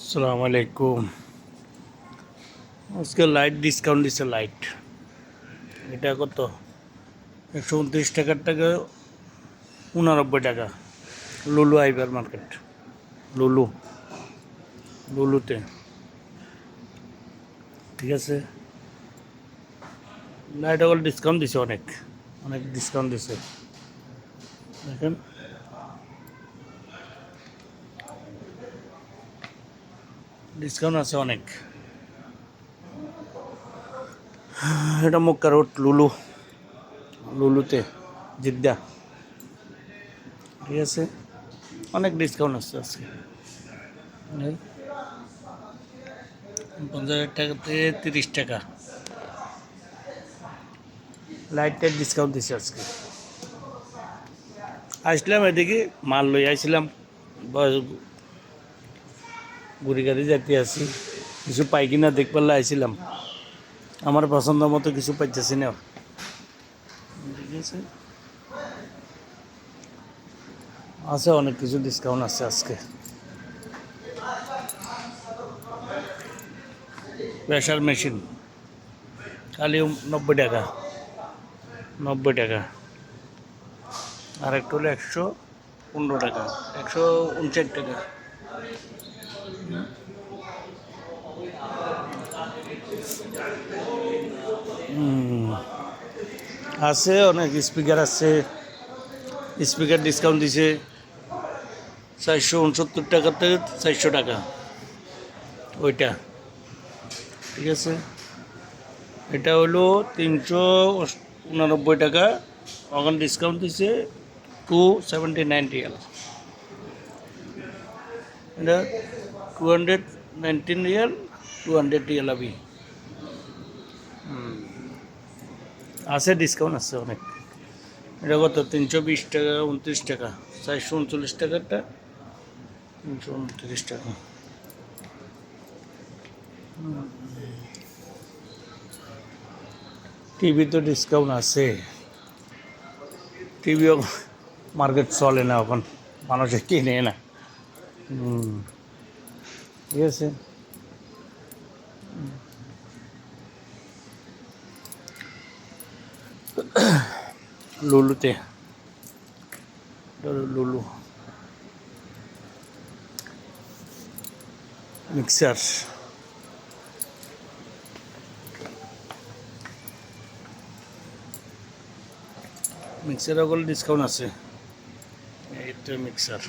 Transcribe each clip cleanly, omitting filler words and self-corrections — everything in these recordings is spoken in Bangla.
আসসালামু আলাইকুম। আজকে লাইট ডিসকাউন্ট দিচ্ছে। লাইট এটা কত? 129 টাকার টাকা 89 টাকা। লুলু হাইপার মার্কেট, লুলু লুলুতে। ঠিক আছে, লাইট অকল ডিসকাউন্ট দিছে, অনেক অনেক ডিসকাউন্ট দিছে। দেখেন, ডিসকাউন্ট আছে অনেক। এটা মক্কা রোড, লুলু, লুলুতে, জিদ্দা। ঠিক আছে, অনেক ডিসকাউন্ট আছে আজকে। 50,000 টাকাতে 30 টাকা লাইটের ডিসকাউন্ট দিচ্ছে আজকে। আসলাম এদিকে, মাল লই আইছিলাম, গুড়ি গাড়ি যাইতে আসি, কিছু পাই কিনা দেখবার আইছিলাম। আমার পছন্দ মতো কিছু পাইতেছি না। ঠিক আছে, আছে অনেক কিছু ডিসকাউন্ট আছে আজকে। প্রেশার মেশিন খালি 90 টাকা, 90 টাকা। আর একটা হলো 115 টাকা, 159 টাকা। আছে অনেক স্পিকার আছে, স্পিকার ডিসকাউন্ট দিছে 469 টাকা থেকে 400 টাকা ওইটা। ঠিক আছে, এটা হলো 389 টাকা, এখন ডিসকাউন্ট দিছে 279 রিয়াল। এটা 219 রিয়াল, 200 রিয়াল আবি আছে, ডিসকাউন্ট আছে অনেক। এটা কত? 320 টাকা, 29 টাকা, 439 টাকারটা 329 টাকা। টিভি তো ডিসকাউন্ট আছে, টিভিও মার্কেট চলে না এখন, মানুষে কিনে না। ঠিক আছে, লুলুতে, লুলু মিক্সার, মিক্সার ওগুলো ডিসকাউন্ট আছে। এইটা মিক্সার,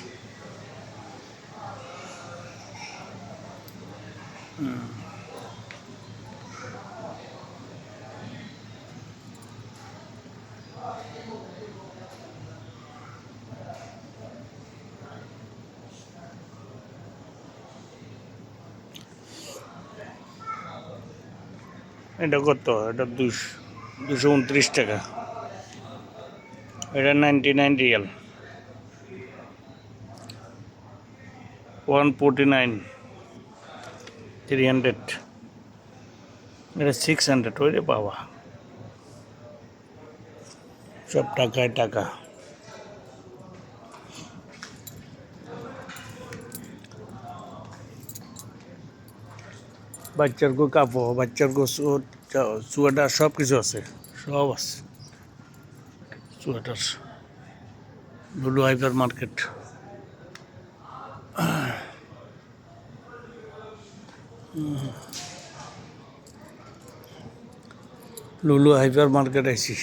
এটা কত? এটা 229 টাকা, এটা 99 রিয়াল, 149, 300, এটা 600। ওই রে বাবা, সব টাকায় টাকা। বাচ্চার গো কাপড়, বাচ্চার গো সোয়েটার, সব কিছু আছে, সব আছে সোয়েটার। লুলু হাইপার মার্কেট। লুলু হাইপার মার্কেট আইছি।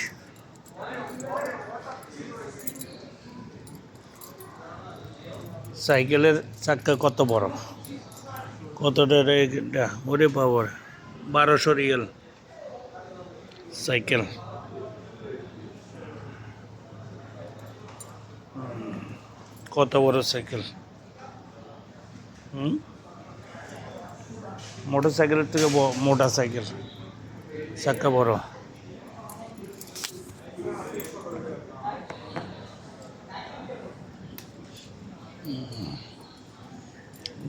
সাইকেলের চাক্কা কত বড়, কতটা এটা? ওরে বাবা, 1200 রিয়াল সাইকেল। কত বড় সাইকেল! মোটর সাইকেলের থেকে মোটা সাইকেল, চাক্কা বড়।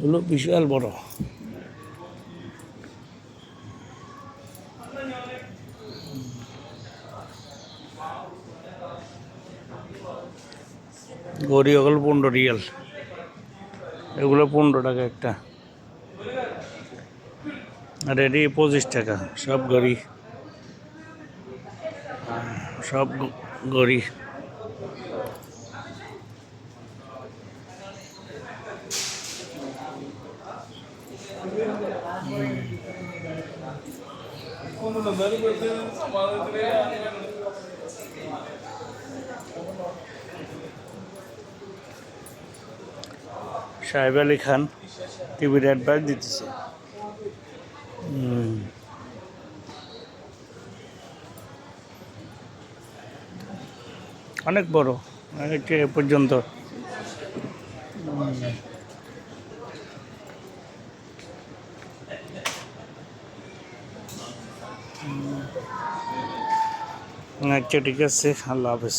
হলো বিশাল বড়। গড়ি ওগুলো 15 রিয়াল, এগুলো 15 টাকা একটা। আর এটি 25 টাকা সব গড়ি, সব গড়ি। সাহেব আলী খান টিভির অ্যাডভাইস দিতেছে। অনেক বড়, এ পর্যন্ত। আচ্ছা ঠিক আছে, আল্লাহ হাফেজ।